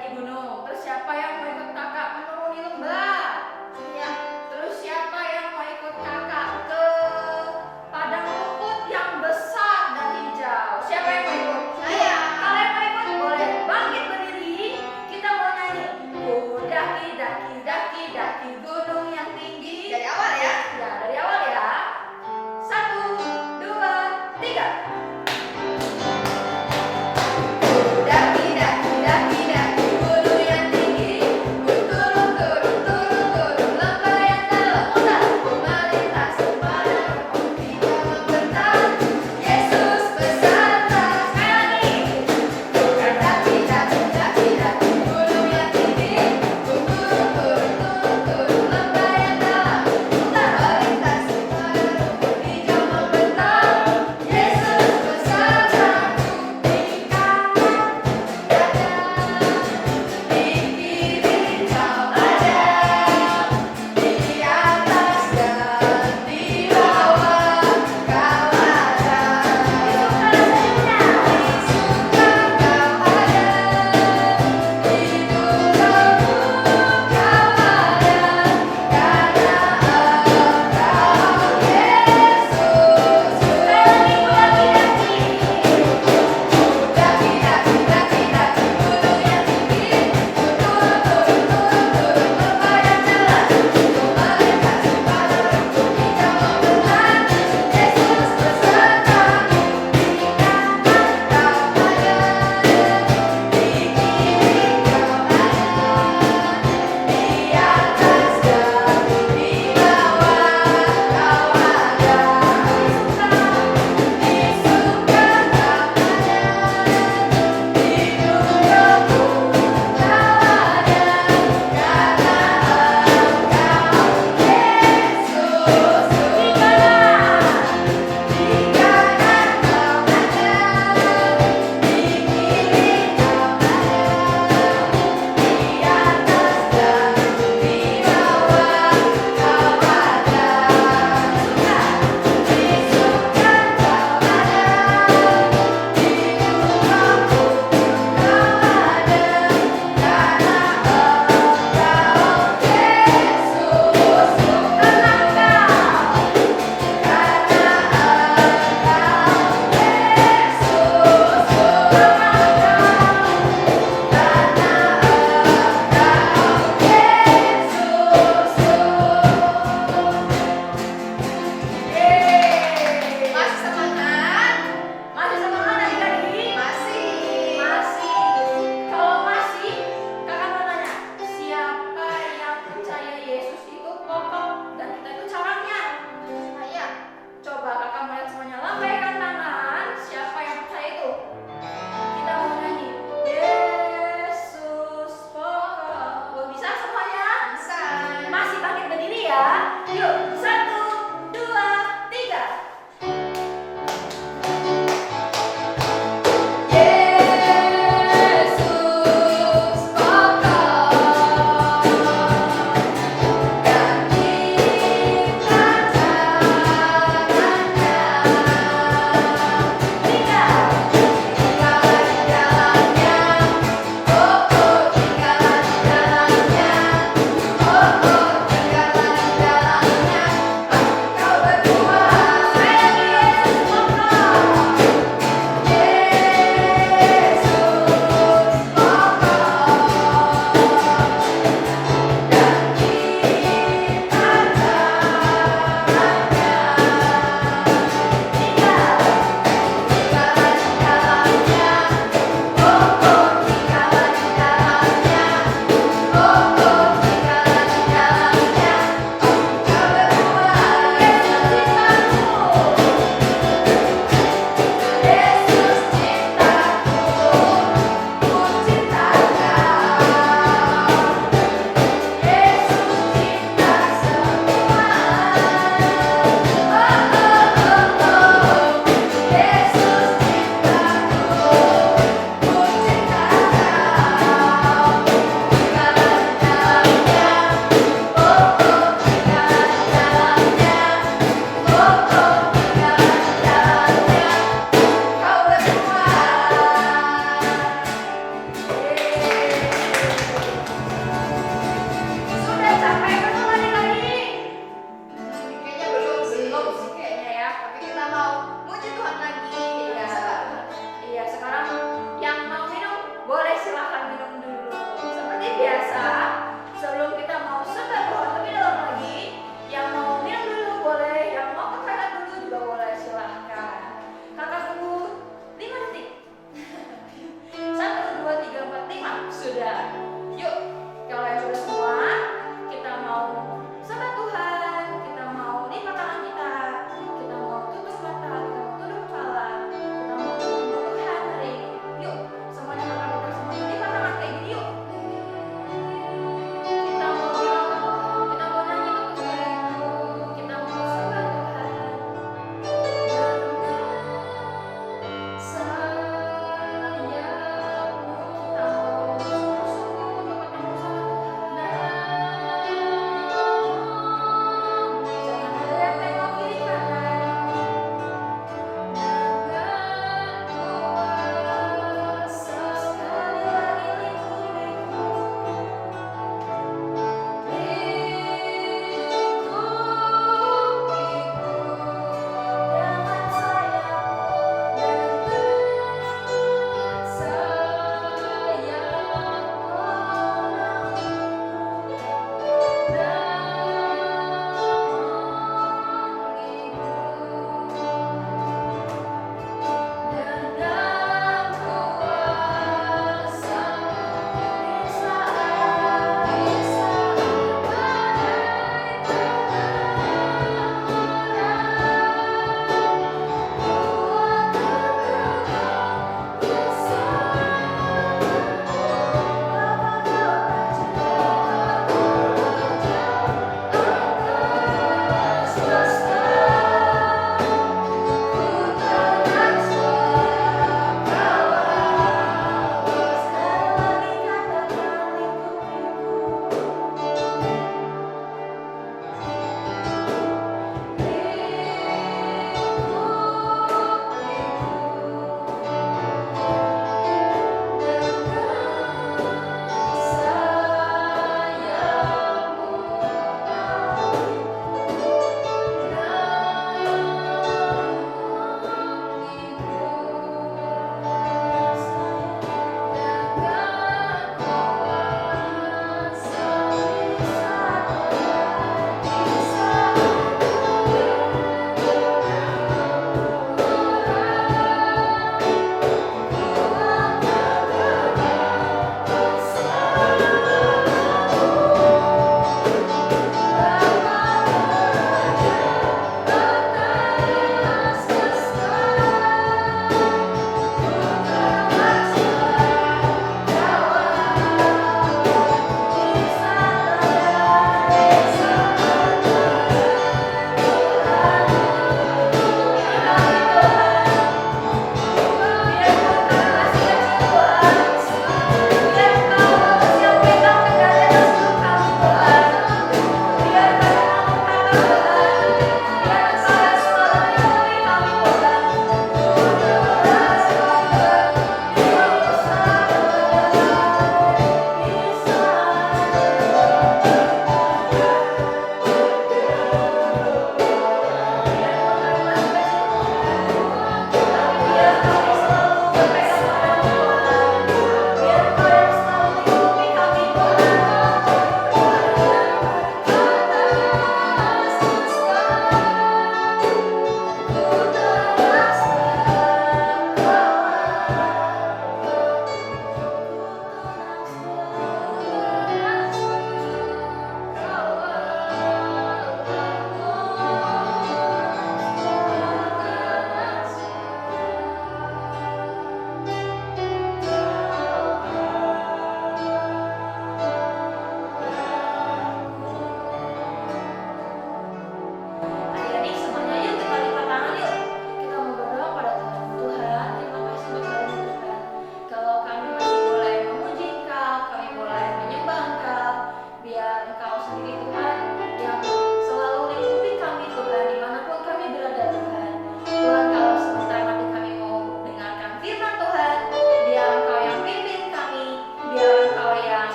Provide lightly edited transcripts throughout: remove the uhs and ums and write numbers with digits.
mendaki gunung. Terus siapa yang mau ikut kakak menuruni lembah? Ya. Terus siapa yang mau ikut kakak ke padang rumput yang besar dan hijau? Siapa yang mau ikut? Saya. Kalian mau ikut? Boleh bangkit berdiri. Kita mau nyanyi. Ku daki daki daki daki gunung yang tinggi. Dari awal ya. Ya, dari awal ya. 1, 2, 3. Daki daki daki daki gunung yang tinggi.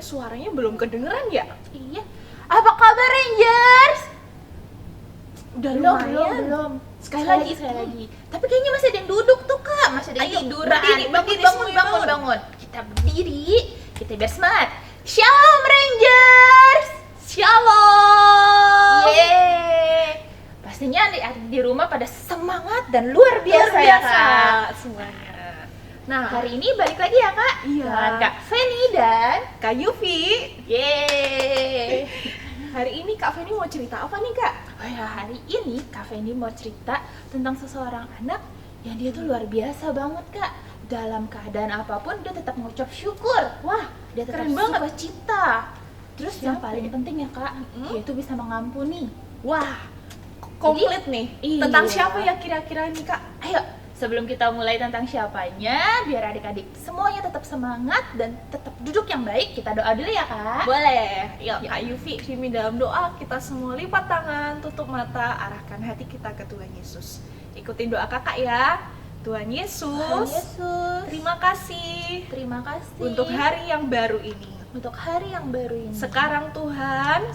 suaranya belum kedengeran ya? Iya. Apa kabar Rangers? Udah Belum. lumayan. Sekali lagi. Tapi kayaknya masih ada yang duduk tuh Kak. Masih ada yang Ayo, tiduran. berdiri Bangun. Kita berdiri. Kita biar semangat. Shalom Rangers. Shalom. Yeay. Pastinya adik-adik di rumah pada semangat dan luar biasa ya Kak. semuanya. Nah, hari ini balik lagi ya Kak. Iya. Dengan Kak Feni dan Kak Yufi, yeay. hari ini Kak Feni mau cerita apa nih Kak? Oh ya, hari ini Kak Feni mau cerita tentang seseorang anak yang dia tuh luar biasa banget Kak. Dalam keadaan apapun dia tetap mengucap syukur. Wah, dia tetap Keren banget. sukacita. Terus yang Siapa paling ya? penting ya Kak, dia itu bisa mengampuni. Wah, komplit nih. iya. Tentang siapa ya kira-kira nih Kak? Ayo, sebelum kita mulai tentang siapanya, biar adik-adik semuanya tetap semangat dan tetap duduk yang baik, kita doa dulu ya Kak. Boleh. Yuk Yuk. Kak Yufi, Kimi dalam doa kita semua lipat tangan, tutup mata, arahkan hati kita ke Tuhan Yesus. Ikutin doa kakak ya. Tuhan Yesus, Yesus, terima kasih terima kasih untuk hari yang baru ini. untuk hari yang baru ini. Sekarang Tuhan,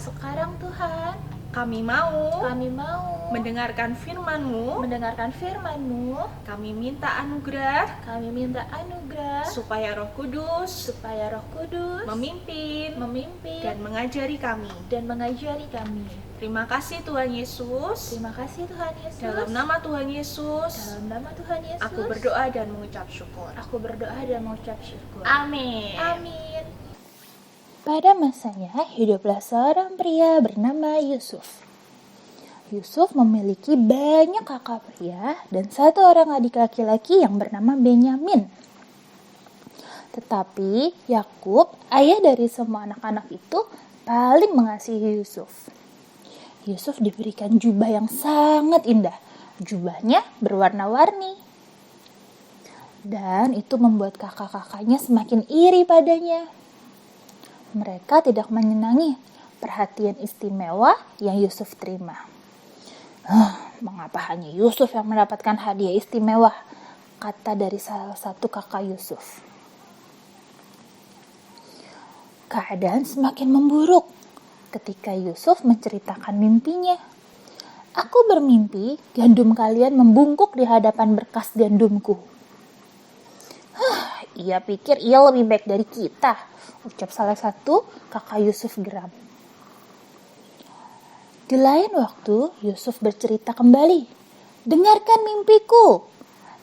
Tuhan, kami mau kami mau mendengarkan firman-Mu. mendengarkan firman-Mu. Kami minta anugerah Kami minta anugerah supaya Roh Kudus supaya Roh Kudus memimpin memimpin dan mengajari kami. dan mengajari kami. Terima kasih Tuhan Yesus. Terima kasih Tuhan Yesus. Dalam nama Tuhan Yesus, Dalam nama Tuhan Yesus, aku berdoa dan mengucap syukur. Aku berdoa dan mengucap syukur. Amin. Amin. Pada masanya hiduplah seorang pria bernama Yusuf. Yusuf memiliki banyak kakak pria dan satu orang adik laki-laki yang bernama Benyamin. Tetapi Yakub, ayah dari semua anak-anak itu, paling mengasihi Yusuf. Yusuf diberikan jubah yang sangat indah. Jubahnya berwarna-warni. Dan itu membuat kakak-kakaknya semakin iri padanya. Mereka tidak menyenangi perhatian istimewa yang Yusuf terima. Mengapa hanya Yusuf yang mendapatkan hadiah istimewa? Kata dari salah satu kakak Yusuf. Keadaan semakin memburuk ketika Yusuf menceritakan mimpinya. Aku bermimpi gandum kalian membungkuk di hadapan berkas gandumku. Ia pikir ia lebih baik dari kita, ucap salah satu kakak Yusuf geram. Di lain waktu, Yusuf bercerita kembali. Dengarkan mimpiku.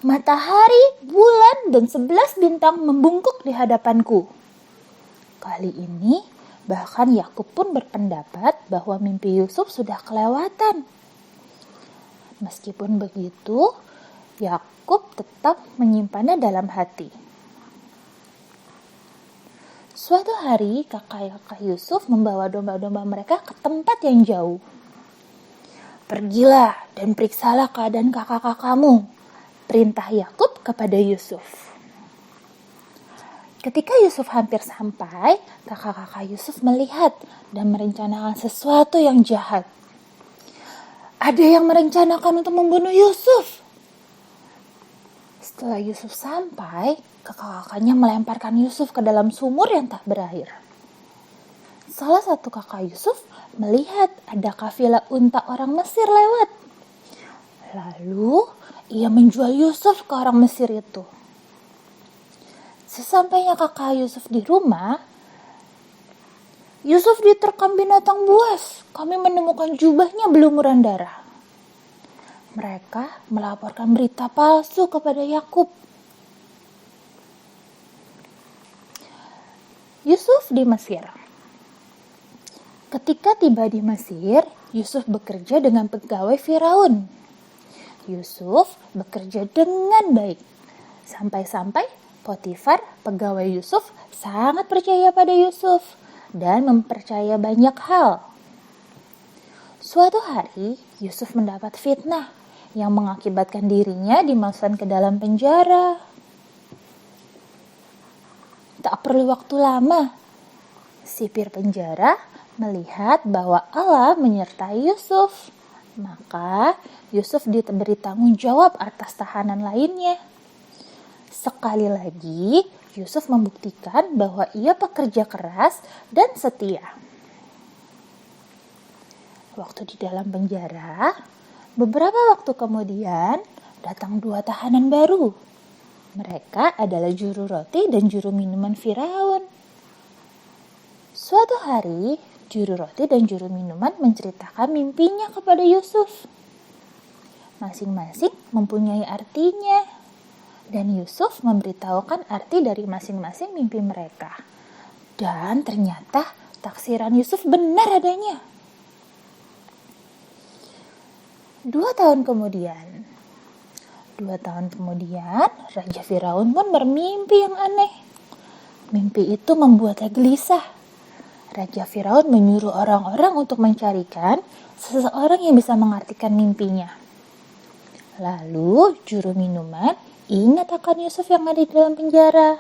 Matahari, bulan, dan 11 bintang membungkuk di hadapanku. Kali ini, bahkan Yakub pun berpendapat bahwa mimpi Yusuf sudah kelewatan. Meskipun begitu, Yakub tetap menyimpannya dalam hati. Suatu hari, kakak-kakak Yusuf membawa domba-domba mereka ke tempat yang jauh. Pergilah dan periksalah keadaan kakak-kakakmu, perintah Yakub kepada Yusuf. Ketika Yusuf hampir sampai, kakak-kakak Yusuf melihat dan merencanakan sesuatu yang jahat. Ada yang merencanakan untuk membunuh Yusuf. Setelah Yusuf sampai, kakak-kakaknya melemparkan Yusuf ke dalam sumur yang tak berakhir. Salah satu kakak Yusuf melihat ada kafilah unta orang Mesir lewat. Lalu ia menjual Yusuf ke orang Mesir itu. Sesampainya kakak Yusuf di rumah, Yusuf diterkam binatang buas. Kami menemukan jubahnya berlumuran darah. Mereka melaporkan berita palsu kepada Yakub. Yusuf di Mesir. Ketika tiba di Mesir, Yusuf bekerja dengan pegawai Firaun. Yusuf bekerja dengan baik. Sampai-sampai Potifar, pegawai Yusuf, sangat percaya pada Yusuf dan mempercaya banyak hal. Suatu hari, Yusuf mendapat fitnah yang mengakibatkan dirinya dimasukkan ke dalam penjara. Tak perlu waktu lama, sipir penjara melihat bahwa Allah menyertai Yusuf. Maka Yusuf diberi tanggung jawab atas tahanan lainnya. Sekali lagi, Yusuf membuktikan bahwa ia pekerja keras dan setia. Waktu di dalam penjara, beberapa waktu kemudian datang 2 tahanan baru. Mereka adalah juru roti dan juru minuman Firaun. Suatu hari, juru roti dan juru minuman menceritakan mimpinya kepada Yusuf. Masing-masing mempunyai artinya, dan Yusuf memberitahukan arti dari masing-masing mimpi mereka. Dan ternyata taksiran Yusuf benar adanya. 2 tahun kemudian, Raja Firaun pun bermimpi yang aneh. Mimpi itu membuatnya gelisah. Raja Firaun menyuruh orang-orang untuk mencarikan seseorang yang bisa mengartikan mimpinya. Lalu juru minuman ingat akan Yusuf yang ada di dalam penjara.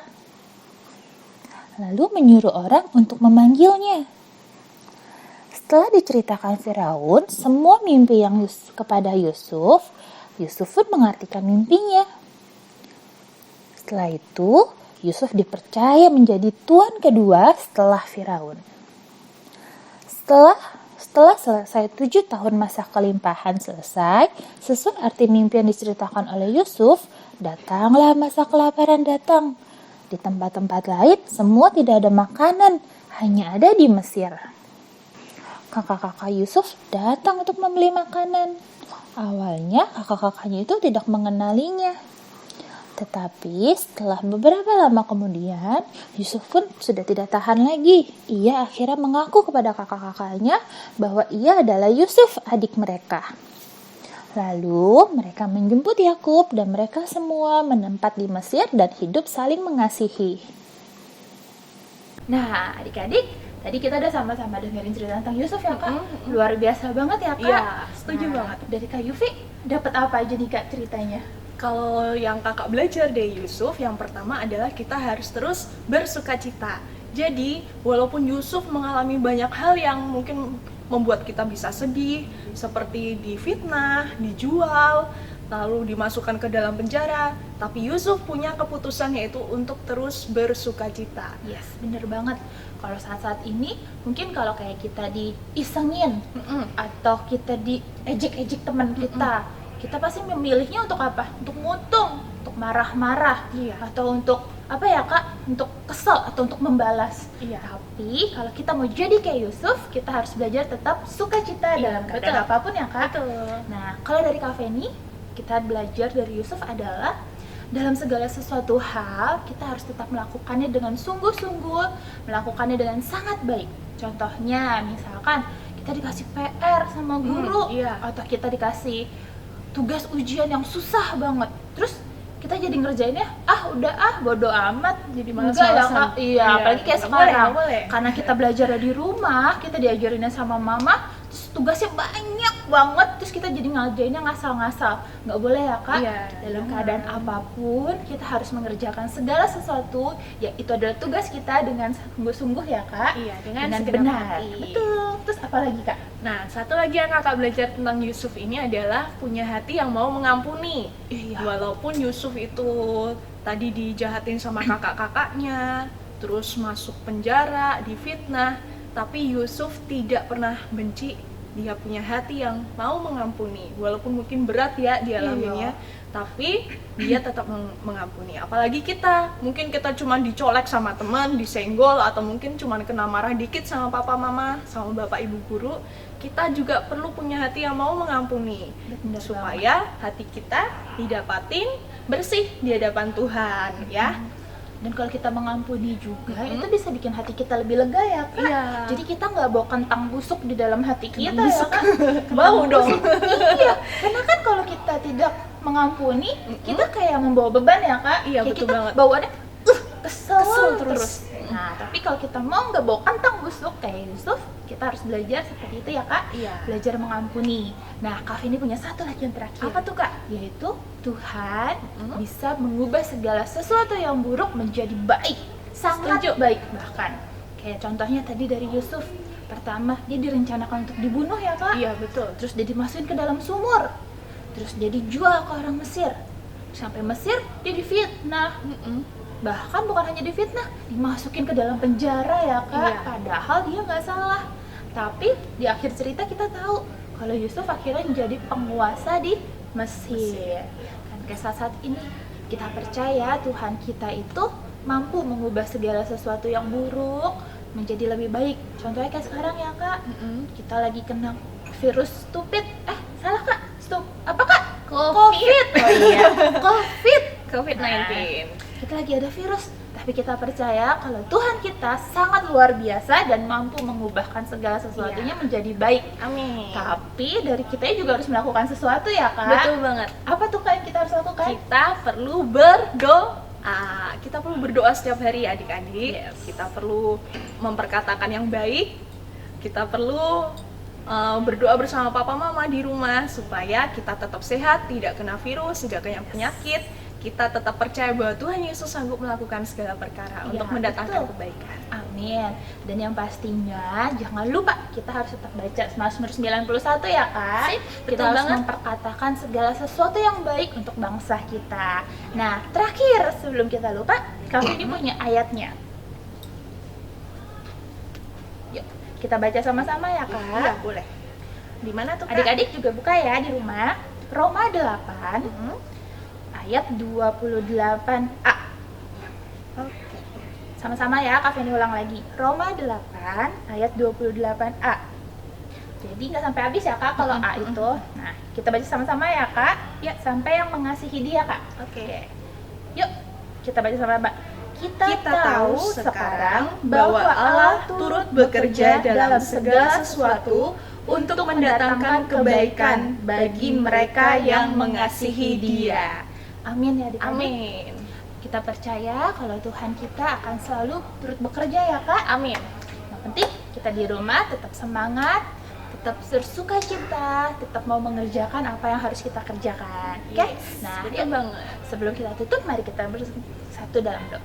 Lalu menyuruh orang untuk memanggilnya. Setelah diceritakan Firaun semua mimpi yang kepada Yusuf, Yusuf pun mengartikan mimpinya. Setelah itu, Yusuf dipercaya menjadi tuan kedua setelah Firaun. Setelah selesai 7 tahun masa kelimpahan selesai, sesuai arti mimpi yang diceritakan oleh Yusuf, datanglah masa kelaparan datang. Di tempat-tempat lain, semua tidak ada makanan, hanya ada di Mesir. Kakak-kakak Yusuf datang untuk membeli makanan. Awalnya kakak-kakaknya itu tidak mengenalinya. Tetapi setelah beberapa lama kemudian, Yusuf pun sudah tidak tahan lagi. Ia akhirnya mengaku kepada kakak-kakaknya bahwa ia adalah Yusuf, adik mereka. Lalu mereka menjemput Yakub dan mereka semua menempat di Mesir dan hidup saling mengasihi. Nah, adik-adik, tadi kita udah sama-sama dengerin cerita tentang Yusuf ya Kak. Luar biasa banget ya Kak. Iya, setuju banget. Dari Kak Yufi, dapat apa aja nih Kak ceritanya? Kalau yang kakak belajar dari Yusuf, yang pertama adalah kita harus terus bersukacita. Jadi, walaupun Yusuf mengalami banyak hal yang mungkin membuat kita bisa sedih, seperti difitnah, dijual, lalu dimasukkan ke dalam penjara, tapi Yusuf punya keputusan yaitu untuk terus bersukacita. Yes, bener banget. Kalau saat-saat ini, mungkin kalau kayak kita diisengin, atau kita diejek-ejek teman kita pasti memilihnya untuk apa? Untuk ngutung, untuk marah-marah, atau untuk apa ya Kak? Untuk kesel atau untuk membalas. Tapi kalau kita mau jadi kayak Yusuf, kita harus belajar tetap sukacita dalam keadaan apapun ya Kak. Nah, kalau dari Kak Feni, kita belajar dari Yusuf adalah dalam segala sesuatu hal kita harus tetap melakukannya dengan sungguh-sungguh, melakukannya dengan sangat baik. Contohnya, misalkan kita dikasih PR sama guru, atau kita dikasih tugas ujian yang susah banget, terus kita jadi ngerjainnya bodo amat, jadi males-malesan. Apalagi kayak sekarang boleh. karena kita belajar di rumah, kita diajarinnya sama mama, terus tugasnya banyak banget, terus kita jadi ngerjainnya ngasal-ngasal. Nggak boleh ya Kak. Dalam keadaan apapun kita harus mengerjakan segala sesuatu, ya itu adalah tugas kita dengan sungguh-sungguh ya Kak. Dengan benar. hati. Betul. Terus apa lagi Kak? Nah, satu lagi yang kakak belajar tentang Yusuf ini adalah punya hati yang mau mengampuni. Walaupun Yusuf itu tadi dijahatin sama kakak-kakaknya, terus masuk penjara, difitnah, tapi Yusuf tidak pernah benci. Dia punya hati yang mau mengampuni, walaupun mungkin berat ya dialaminya, tapi dia tetap mengampuni. Apalagi kita, mungkin kita cuma dicolek sama teman, disenggol, atau mungkin cuma kena marah dikit sama papa mama, sama bapak ibu guru, kita juga perlu punya hati yang mau mengampuni, supaya hati kita didapatin bersih di hadapan Tuhan, ya. Dan kalau kita mengampuni juga, itu bisa bikin hati kita lebih lega ya Kak. Jadi kita nggak bawa kentang busuk di dalam hati kita ya Kak. Bau dong. Karena kan kalau kita tidak mengampuni, kita kayak membawa beban ya Kak. Iya, kayak betul kita banget. bawaannya kesel terus. Nah, tapi kalau kita mau nggak bawa kentang busuk kayak Yusuf, kita harus belajar seperti itu ya Kak. Belajar mengampuni. Nah, Kak ini punya satu lagi yang terakhir. Apa tuh Kak? Yaitu Tuhan bisa mengubah segala sesuatu yang buruk menjadi baik, sangat baik bahkan. Kayak contohnya tadi dari Yusuf. Pertama, dia direncanakan untuk dibunuh ya Kak. Iya, betul. Terus dia dimasukin ke dalam sumur. Terus dia dijual ke orang Mesir. Sampai Mesir dia difitnah. Bahkan bukan hanya difitnah, dimasukin ke dalam penjara ya Kak. Iya. Padahal dia nggak salah. Tapi di akhir cerita kita tahu kalau Yusuf akhirnya menjadi penguasa di Mesir. Dan kisah saat ini kita percaya Tuhan kita itu mampu mengubah segala sesuatu yang buruk menjadi lebih baik. Contohnya kayak sekarang ya Kak, kita lagi kena virus stupid. Salah Kak, apa Kak? COVID. Oh iya, COVID-19. Kita lagi ada virus, tapi kita percaya kalau Tuhan kita sangat luar biasa dan mampu mengubahkan segala sesuatunya menjadi baik. Amin. Tapi dari kita juga harus melakukan sesuatu ya Kak. Betul banget. Apa tuh Kak yang kita harus lakukan? Kita perlu berdoa. Kita perlu berdoa setiap hari adik-adik. Kita perlu memperkatakan yang baik. Kita perlu berdoa bersama papa mama di rumah supaya kita tetap sehat, tidak kena virus, tidak kena penyakit. Kita tetap percaya bahwa Tuhan Yesus sanggup melakukan segala perkara Iya, untuk mendatangkan betul. kebaikan. Amin. Dan yang pastinya jangan lupa kita harus tetap baca Mazmur 91 ya Kak. Kita betul harus banget. memperkatakan segala sesuatu yang baik untuk bangsa kita. Nah, terakhir sebelum kita lupa, kami ini punya ayatnya. Yuk, kita baca sama-sama ya Kak. Iya, boleh. Di mana tuh, Kak? Adik-adik juga buka ya di rumah. Roma 8 ayat 28a. Oke. Sama-sama ya, Kak Feni ulang lagi. Roma 8 ayat 28a. Jadi nggak sampai habis ya Kak kalau A itu. Nah, kita baca sama-sama ya Kak. Ya, sampai yang mengasihi dia Kak. Oke. Yuk, kita baca sama-sama. Kita tahu sekarang bahwa Allah turut bekerja dalam segala sesuatu untuk mendatangkan kebaikan bagi mereka yang mengasihi Dia. Amin ya adik-adik. Amin. Kita percaya kalau Tuhan kita akan selalu turut bekerja ya Kak. Amin. Yang penting kita di rumah tetap semangat, tetap bersuka cita, tetap mau mengerjakan apa yang harus kita kerjakan. Oke? Yes, Nah, betul yuk, banget. sebelum kita tutup, mari kita bersatu dalam doa.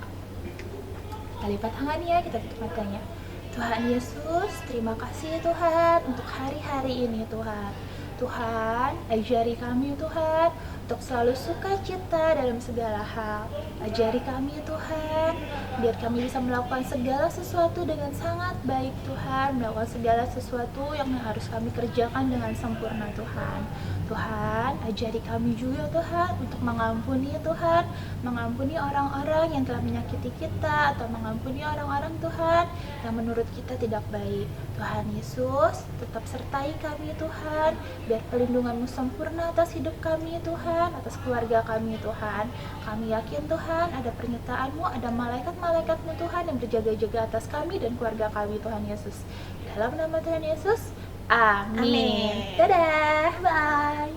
Kita lipat tangannya, kita tutup matanya. Tuhan Yesus, terima kasih Tuhan untuk hari-hari ini Tuhan. Tuhan, ajari kami Tuhan untuk selalu sukacita dalam segala hal. Ajari kami Tuhan, biar kami bisa melakukan segala sesuatu dengan sangat baik Tuhan, melakukan segala sesuatu yang harus kami kerjakan dengan sempurna Tuhan. Tuhan, ajari kami juga Tuhan untuk mengampuni Tuhan, mengampuni orang-orang yang telah menyakiti kita atau mengampuni orang-orang Tuhan yang menurut kita tidak baik. Tuhan Yesus, tetap sertai kami Tuhan, biar pelindungan-Mu sempurna atas hidup kami Tuhan, atas keluarga kami Tuhan. Kami yakin Tuhan ada pernyataan-Mu, ada malaikat-malaikat-Mu Tuhan yang berjaga-jaga atas kami dan keluarga kami Tuhan Yesus. Dalam nama Tuhan Yesus, amin. Amin. Dadah, bye.